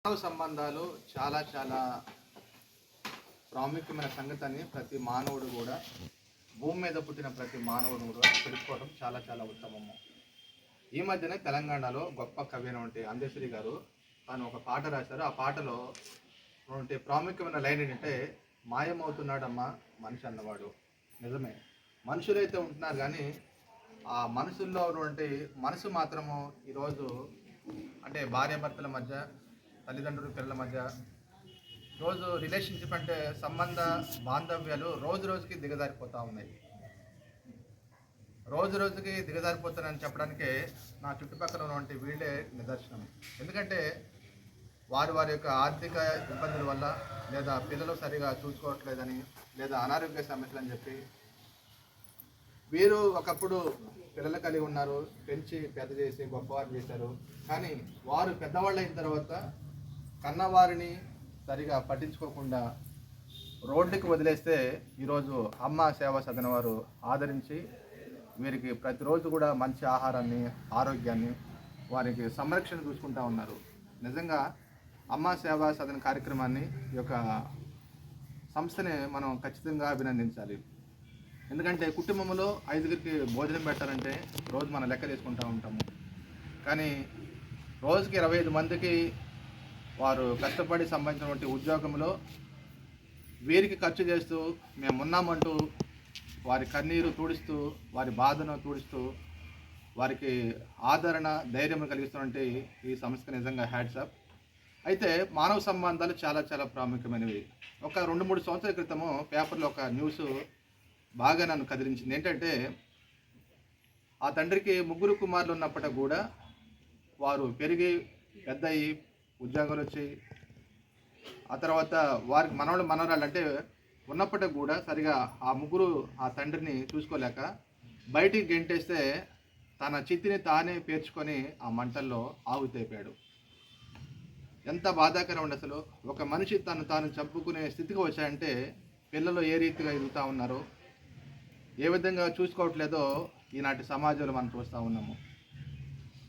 మానవ సంబంధాలు చాలా చాలా ప్రాముఖ్యమైన సంగతిని ప్రతి మానవుడు కూడా భూమి మీద పుట్టిన ప్రతి మానవుడు కూడా తెలుసుకోవడం చాలా చాలా ఉత్తమము. ఈ మధ్యనే తెలంగాణలో గొప్ప కవి అయినటువంటి అందశ్రీ గారు తాను ఒక పాట రాశారు. ఆ పాటలో ప్రాముఖ్యమైన లైన్ ఏంటంటే, మాయమవుతున్నాడమ్మా మనిషి అన్నవాడు. నిజమే, మనుషులైతే ఉంటున్నారు కానీ ఆ మనసుల్లో ఉన్నటువంటి మనసు మాత్రము ఈరోజు అంటే భార్యాభర్తల మధ్య, తల్లిదండ్రుల పిల్లల మధ్య రోజు రిలేషన్షిప్ అంటే సంబంధ బాంధవ్యాలు రోజు రోజుకి దిగజారిపోతూ ఉన్నాయి. రోజు రోజుకి దిగజారిపోతానని చెప్పడానికే నా చుట్టుపక్కల ఉన్నటువంటి వీళ్ళే నిదర్శనం. ఎందుకంటే వారి వారి యొక్క ఆర్థిక ఇబ్బందుల వల్ల, లేదా పిల్లలు సరిగా చూసుకోవట్లేదని, లేదా అనారోగ్య సమస్యలు అని చెప్పి వీరు ఒకప్పుడు పిల్లలు కలిగి ఉన్నారు, పెంచి పెద్ద చేసి గొప్పవారు చేశారు. కానీ వారు పెద్దవాళ్ళు అయిన తర్వాత కన్నవారిని సరిగా పట్టించుకోకుండా రోడ్డుకి వదిలేస్తే ఈరోజు అమ్మ సేవా సదన వారు ఆదరించి వీరికి ప్రతిరోజు కూడా మంచి ఆహారాన్ని, ఆరోగ్యాన్ని, వారికి సంరక్షణ చూసుకుంటూ ఉన్నారు. నిజంగా అమ్మ సేవా సదన కార్యక్రమాన్ని, ఈ యొక్క సంస్థని మనం ఖచ్చితంగా అభినందించాలి. ఎందుకంటే కుటుంబంలో 5గురికి భోజనం పెట్టాలంటే రోజు మనం లెక్క తీసుకుంటూ ఉంటాము. కానీ రోజుకి 25 మందికి వారు కష్టపడి సంబంధించినటువంటి ఉద్యోగంలో వీరికి ఖర్చు చేస్తూ మేమున్నామంటూ వారి కన్నీరు తుడుస్తూ, వారి బాధను తుడుస్తూ, వారికి ఆదరణ, ధైర్యం కలిగిస్తున్నటువంటి ఈ సంస్థకు నిజంగా హ్యాట్స్ ఆఫ్. అయితే మానవ సంబంధాలు చాలా చాలా ప్రాముఖ్యమైనవి. ఒక 2-3 సంవత్సరాల క్రితము పేపర్లో ఒక న్యూస్ బాగా నన్ను కదిలించింది. ఏంటంటే, ఆ తండ్రికి 3 కుమారులు ఉన్నప్పటికీ కూడా వారు పెరిగి పెద్ద అయ్యి ఉద్యోగాలు వచ్చి ఆ తర్వాత వారికి మనవరాళ్ళు అంటే ఉన్నప్పటికీ కూడా సరిగా ఆ 3 ఆ తండ్రిని చూసుకోలేక బయటికి గెంటేస్తే తన చిత్తిని తానే పేర్చుకొని ఆ మంటల్లో ఆహుతైపోయాడు. ఎంత బాధాకరం అండి అసలు. ఒక మనిషి తాను చంపుకునే స్థితికి వచ్చాయంటే పిల్లలు ఏ రీతిగా ఎదుగుతూ ఉన్నారో, ఏ విధంగా చూసుకోవట్లేదో ఈనాటి సమాజంలో మనం చూస్తూ ఉన్నాము.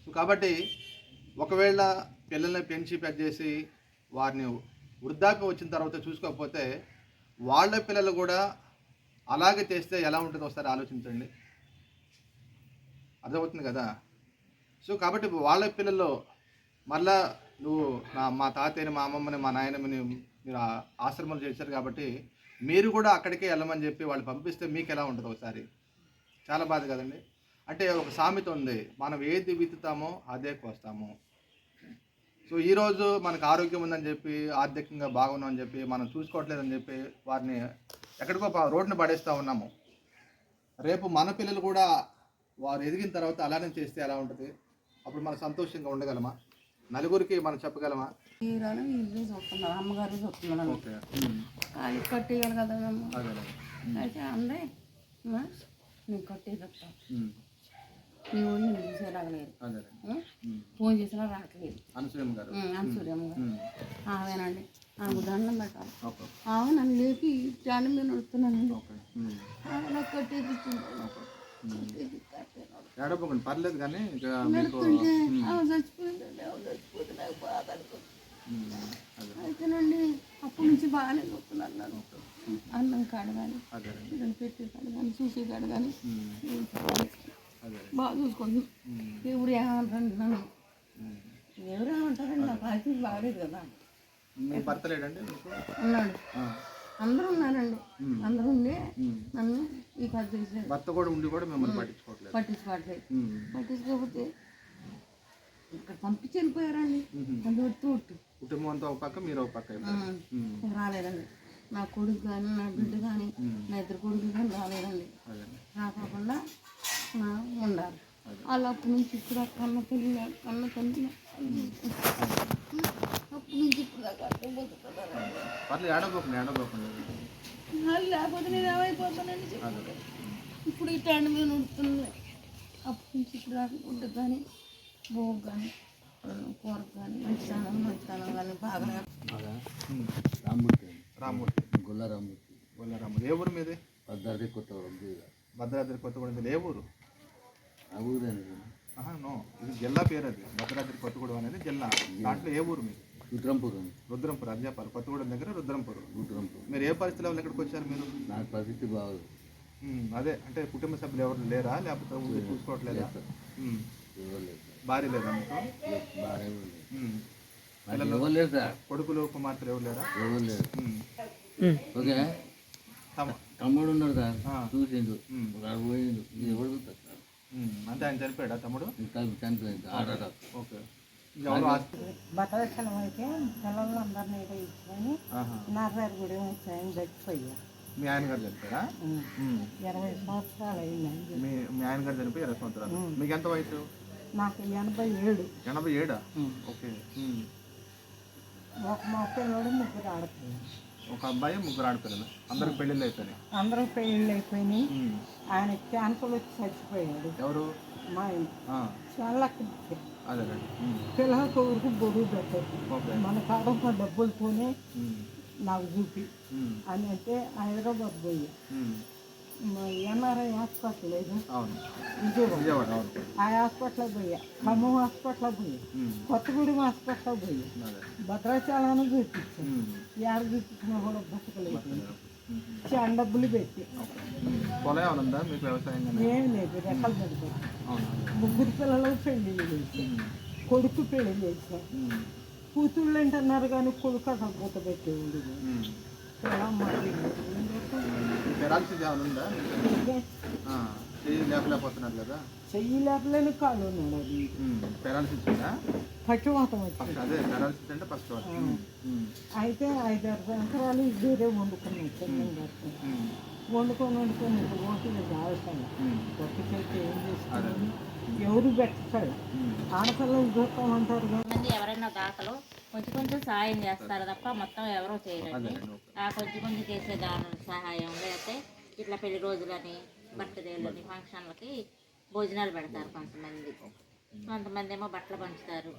సో కాబట్టి ఒకవేళ పిల్లల్ని పెంచి పెద్ద చేసి వారిని వృద్ధాప్యం వచ్చిన తర్వాత చూసుకోకపోతే వాళ్ళ పిల్లలు కూడా అలాగే చేస్తే ఎలా ఉంటుందో ఒకసారి ఆలోచించండి. అర్థమవుతుంది కదా. సో కాబట్టి వాళ్ళ పిల్లల్లో మళ్ళా నువ్వు మా తాతయ్యని, మా అమ్మమ్మని, మా నాయనమ్మని మీరు ఆశ్రమాలు చేశారు కాబట్టి మీరు కూడా అక్కడికే వెళ్ళమని చెప్పి వాళ్ళు పంపిస్తే మీకు ఎలా ఉంటుంది ఒకసారి? చాలా బాధ కదండి. అంటే ఒక సామెత ఉంది, మనం ఏది విత్తుతామో అదే కోస్తాము. సో ఈరోజు మనకు ఆరోగ్యం ఉందని చెప్పి, ఆర్థికంగా బాగున్నామని చెప్పి, మనం చూసుకోవట్లేదని చెప్పి వారిని ఎక్కడికో రోడ్డును పడేస్తూ ఉన్నాము. రేపు మన పిల్లలు కూడా వారు ఎదిగిన తర్వాత అలానే చేస్తే ఎలా ఉంటుంది? అప్పుడు మనం సంతోషంగా ఉండగలమా? నలుగురికి మనం చెప్పగలమా? ఇల్లు చూస్తున్నారు, అమ్మగారు చూస్తున్నాను, అది కట్టేయాలి కదా అయితే అందే నేను కట్టే చెప్తాను. నీ ఊళ్ళు నేను చూసేలాగలేదు, ఫోన్ చేసినా రావట్లేదు. అనసూయమ్మ గారు ఆవేనండి, ఆమె దండం పెట్టాలి. ఆమె నన్ను లేపి స్టాండ్ మీద నడుస్తున్నానండి. ఆమె నాకు కట్టేది ఏడవకండి, పర్లేదు. కానీ నడుస్తుంటే ఆమె చచ్చిపోయిందండి, ఆమె చచ్చిపోతే నాకు బాధ అనుకుంది. అయితేనండి అప్పటి నుంచి బాగానే చూస్తున్నాను. నన్ను అన్నం కాడు కానీ, ఇదని పెట్టే కాడు కానీ, చూసే కాడు కానీ బాగా చూసుకోండి. దేవుడు ఏమంటారండి నన్ను, ఎవరు ఏమంటారండి? నా పరిస్థితి బాగలేదు కదా. ఉన్నాడు, అందరూ ఉన్నారండి. అందరూ ఉండే నన్ను ఈ కథ చేశారు. భర్త కూడా ఉండి కూడా మిమ్మల్ని పట్టించుకోవట్లేదు. పట్టించుకోకపోతే ఇక్కడ పంపించి వెళ్ళిపోయారండి. అందువల్ల తోటు కుటుంబం అంతా ఒక పక్క, మీరు ఒక పక్క రాలేదండి. నా కొడుకు కానీ, నా బిడ్డ కానీ, నా 2 కొడుకులు కానీ రాలేదండి. రాకుండా ఉండాలి. వాళ్ళు అప్పటి నుంచి ఇప్పుడు కన్న తల్లి అప్పటి నుంచి ఇప్పుడు దాకా లేకపోతే నేను ఏమైపోతానండి చెప్పి ఇప్పుడు ఈ టైం మీద నడుస్తుంది. అప్పటి నుంచి ఇప్పుడు దాకా ఉంటుంది కానీ, బోగు కానీ, కూరకు కానీ, మంచితనం కానీ బాగా. రామ్మూర్తి, గొల్లారామూర్తి. ఏ ఊరు మీది? భద్రాద్రి కొత్తగూడెం. ఏ ఊరు? ఆ ఊరేనండి. నో, ఇది జిల్లా పేరు. అది భద్రాద్రి కొత్తగూడెం అనేది జిల్లా. దాంట్లో ఏ ఊరు మీది? రుద్రంపురం. రుద్రంపురం అంజాపాలెం కొత్తగూడెం దగ్గర రుద్రంపురం. మీరు ఏ పరిస్థితిలో ఇక్కడికి వచ్చారు మీరు? నాకు పరిస్థితి బాగోదు. అదే అంటే కుటుంబ సభ్యులు ఎవరు లేరా, లేకపోతే ఊరు చూసుకోవట్లేదా? ఎవరు లేదు, భార్య లేదా మీకు? బాగా ఎవరు లేదు. పిల్లలు? ఎవరు లేదు సార్, కొడుకులు కుమార్తెలు ఎవరు లేరా? ఎవరు లేదు. ఓకే, తమ- తమ్ముడు ఉన్నాడు సార్, ఆ. చూసిండు, వాడు పోయిండు. ఇది ఎవరు చూస్తారు సార్? అంటే ఆయన చనిపోయాడా తమ్ముడు? ఇంకా చనిపోయింది ఆర్డర్. ఓకే. ఎవరు బట్టలక్షణం అయితే పిల్లలందరినీ ఇచ్చుకొని నాన్నగారు కూడా వచ్చాయని చచ్చిపోయా. మీ ఆయన గారు చనిపోయారా? 20 సంవత్సరాలు అయిందండి. మీ ఆయన గారు చనిపోయి 20 సంవత్సరాలు. మీకు ఎంత వయసు? నాకు 87. 87? ఓకే. ఒక మా పిల్లడు 3 ఆడపిల్లలు. ఒక అబ్బాయి 3 ఆడపిల్లలు. అందరికి పెళ్ళిళ్ళు అయిపోయినాయి. అందరూ పెళ్ళిళ్ళు అయిపోయినాయి. ఆయన క్యాన్సర్ వచ్చి చచ్చిపోయాడు. ఎవరు? మా చాలా అదేనండి. పిల్లలకు ఊరికి బొడుగు పెట్టారు. ఓకే. మన కాడ డబ్బులతోనే నాకు చూపి అని అంటే హైదరాబాద్ పోయా. ఎన్ఆర్ఐ హాస్పిటల్ లేదు అవును, విజయవాడ, అవును. ఆ హాస్పిటల్ పోయా. ఖమ్మం హాస్పిటల్ పోయా. కొత్తగూడెం హాస్పిటల్ పోయా. భద్రాచలాన్ని చూపించాను. ఏడ చూపించినా కూడా బతకలేదు. చాలా డబ్బులు పెట్టి. పొలం ఏమైనా ఉందా మీకు? వ్యవసాయం ఏం లేదు, రెక్కలు పెడతారు. అవునా? 3 పిల్లలు పెళ్లి చేశాను. కొడుకు పెళ్లి చేశాను. కూతుళ్ళు అంటున్నారు కానీ కొడుకు అసలు పూత పెట్టేవాడు. పెరాలసిస్ ఏమైనా ఉందా? చెయ్యి లేపలేకపోతున్నారు కదా? చెయ్యి లేపలేని కాళ్ళు ఉన్నాడు. అది పెరాలసిస్ ఉందా? పక్షవాతం వచ్చింది. అదే పెరాలసిస్ అంటే పక్షవాతం. అయితే 5-6 సంవత్సరాలు వేరే వండుకున్నాను. చిన్న వండుకొని ఓటీలు కావాల్సింది. కొత్త చేతి ఏం చేస్తాను, ఎవరు పెట్టాడు. ఆడపిల్లలు చూస్తామంటారు మంది ఎవరైనా దాతలు కొంచెం సహాయం చేస్తారు తప్ప మొత్తం ఎవరో చేయరండి. ఆ కొంచెం చేసే దాని సహాయం లేకపోతే ఇట్లా పెళ్లి రోజులని, బర్త్డేలని, ఫంక్షన్లకి భోజనాలు పెడతారు కొంతమంది ఏమో బట్టలు పంచుతారు.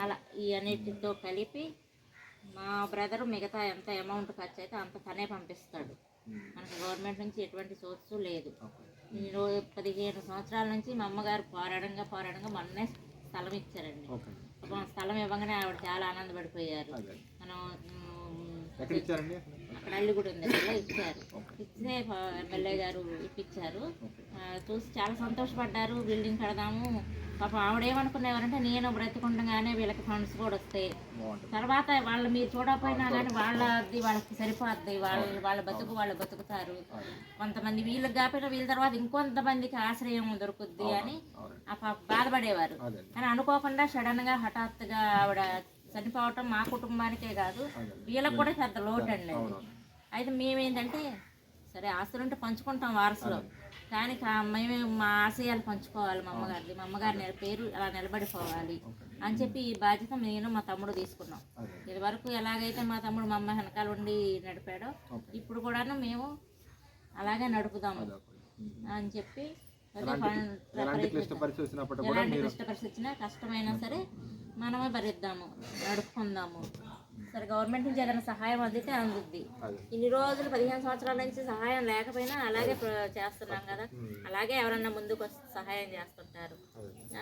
అలా ఈ అన్నిటితో కలిపి మా బ్రదరు మిగతా ఎంత అమౌంట్ ఖర్చు అయితే అంత తనే పంపిస్తాడు. మనకు గవర్నమెంట్ నుంచి ఎటువంటి సోర్స్ లేదు. 15 సంవత్సరాల నుంచి మా అమ్మగారు పోరాడంగా మొన్నే స్థలం ఇచ్చారండి. స్థలం ఇవ్వగానే ఆవిడ చాలా ఆనందపడిపోయారు. మనం అక్కడ అల్లిగూడ ఉంది కదా, ఇచ్చారు. ఇచ్చే ఎమ్మెల్యే గారు ఇప్పించారు. చూసి చాలా సంతోషపడ్డారు. బిల్డింగ్ కడదాము. పాపం ఆవిడేమనుకునేవారంటే నేను బ్రతికుండగానే వీళ్ళకి ఫండ్స్ కూడా వస్తాయి, తర్వాత వాళ్ళు మీరు చూడకపోయినా కానీ వాళ్ళకి సరిపోద్ది, వాళ్ళ బతుకుతారు. కొంతమంది వీళ్ళకి కాకపోయినా వీళ్ళ తర్వాత ఇంకొంతమందికి ఆశ్రయం దొరుకుద్ది అని బాధపడేవారు. కానీ అనుకోకుండా సడన్గా హఠాత్తుగా ఆవిడ చనిపోవటం మా కుటుంబానికే కాదు వీళ్ళకి కూడా పెద్ద లోటు అండి. అయితే మేమేంటంటే సరే ఆస్తులుంటే పంచుకుంటాం వారసులో, కానీ మేమే మా ఆశయాలు పంచుకోవాలి. మా అమ్మగారి పేరు అలా నిలబడిపోవాలి అని చెప్పి ఈ బాధ్యత నేను మా తమ్ముడు తీసుకున్నాం. ఇది వరకు ఎలాగైతే మా తమ్ముడు మా అమ్మ వెనకాల ఉండి నడిపాడో ఇప్పుడు కూడాను మేము అలాగే నడుపుదాము అని చెప్పి ఎలాంటి క్లిష్ట పరిస్థితి వచ్చినా కష్టమైనా సరే మనమే భరిద్దాము, నడుపుకుందాము. సరే గవర్నమెంట్ నుంచి ఏదైనా సహాయం అందితే అందుద్ది. ఇన్ని రోజులు 15 సంవత్సరాల నుంచి సహాయం లేకపోయినా అలాగే చేస్తున్నాం కదా, అలాగే ఎవరన్నా ముందుకు వస్తే సహాయం చేస్తుంటారు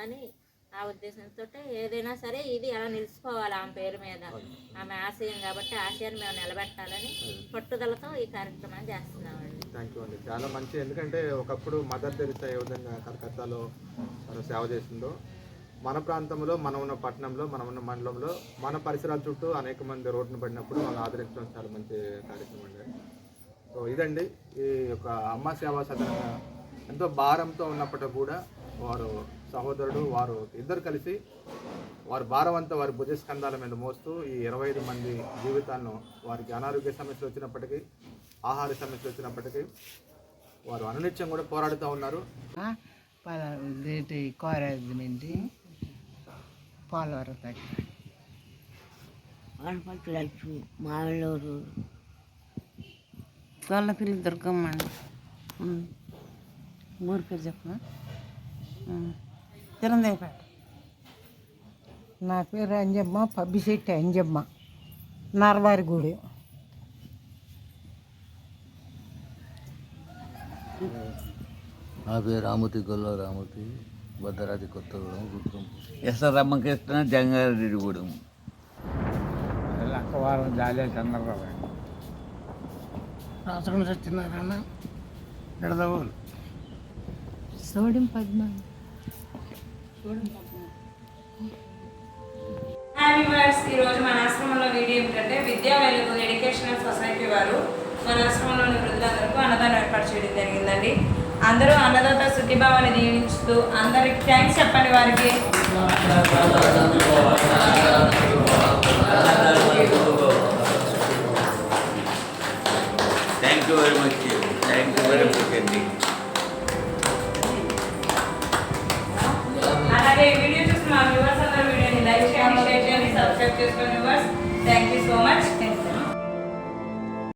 అని ఆ ఉద్దేశంతో ఏదైనా సరే ఇది అలా నిలిచిపోవాలి ఆమె పేరు మీద. ఆమె ఆశయం కాబట్టి ఆశయాన్ని మేము నిలబెట్టాలని పట్టుదలతో ఈ కార్యక్రమాన్ని చేస్తున్నామండి. థ్యాంక్ యూ అండి, చాలా మంచి. ఎందుకంటే ఒకప్పుడు మదర్ తెరిసా ఏ విధంగా కలకత్తాలో తను సేవ చేసిందో, మన ప్రాంతంలో, మనం ఉన్న పట్టణంలో, మనం ఉన్న మండలంలో, మన పరిసరాల చుట్టూ అనేక మంది రోడ్డును పడినప్పుడు వాళ్ళు ఆదరించడం చాలా మంచి కార్యక్రమం అండి. సో ఇదండి ఈ యొక్క అమ్మ సేవా సదనంగా ఎంతో భారంతో ఉన్నప్పటికీ కూడా వారు సహోదరుడు వారు ఇద్దరు కలిసి వారి భారమంతా వారి భుజస్కంధాల మీద మోస్తూ ఈ 25 మంది జీవితాలను, వారికి అనారోగ్య సమస్యలు వచ్చినప్పటికీ, ఆహార సమస్యలు వచ్చినప్పటికీ వారు అనునిత్యం కూడా పోరాడుతూ ఉన్నారు. కోరాజిమెంటి పోలవరం దగ్గర వనపర్తి లక్ష్మి, మావలూరు, గొల్లపిల్లి దుర్గమ్మ అండి. ఊరి పేరు చెప్పనా? తిరుందేపేట. నా పేరు అంజమ్మ, పబ్బిశెట్టి అంజమ్మ, నరవారిగూడి. నా పేరు రామతి, గొల్ల రామతి, భద్రాద్రి కొత్తగూడెం, గుంటూరు. ఎస్ రామకృష్ణ, జంగారెడ్డిగూడెం. ఒక వారం జాలియా చంద్రరావు అండి. రాసుకుని Satyanarayana Nidadavolu. Sodium Padma. Hi viewers, ఈరోజు మన ఆశ్రమంలో వీడియో ఏమిటంటే విద్యా వెలుగు ఎడ్యుకేషనల్ సొసైటీ వారు మన ఆశ్రమంలోని వృద్ధులందరికీ అన్నదానం ఏర్పాటు చేయడం జరిగిందండి. అందరూ అన్నదాత సుఖీభావాన్ని దీవించుతూ అందరికి థ్యాంక్స్ చెప్పండి. వారికి థ్యాంక్ యూ వెరీ మచ్.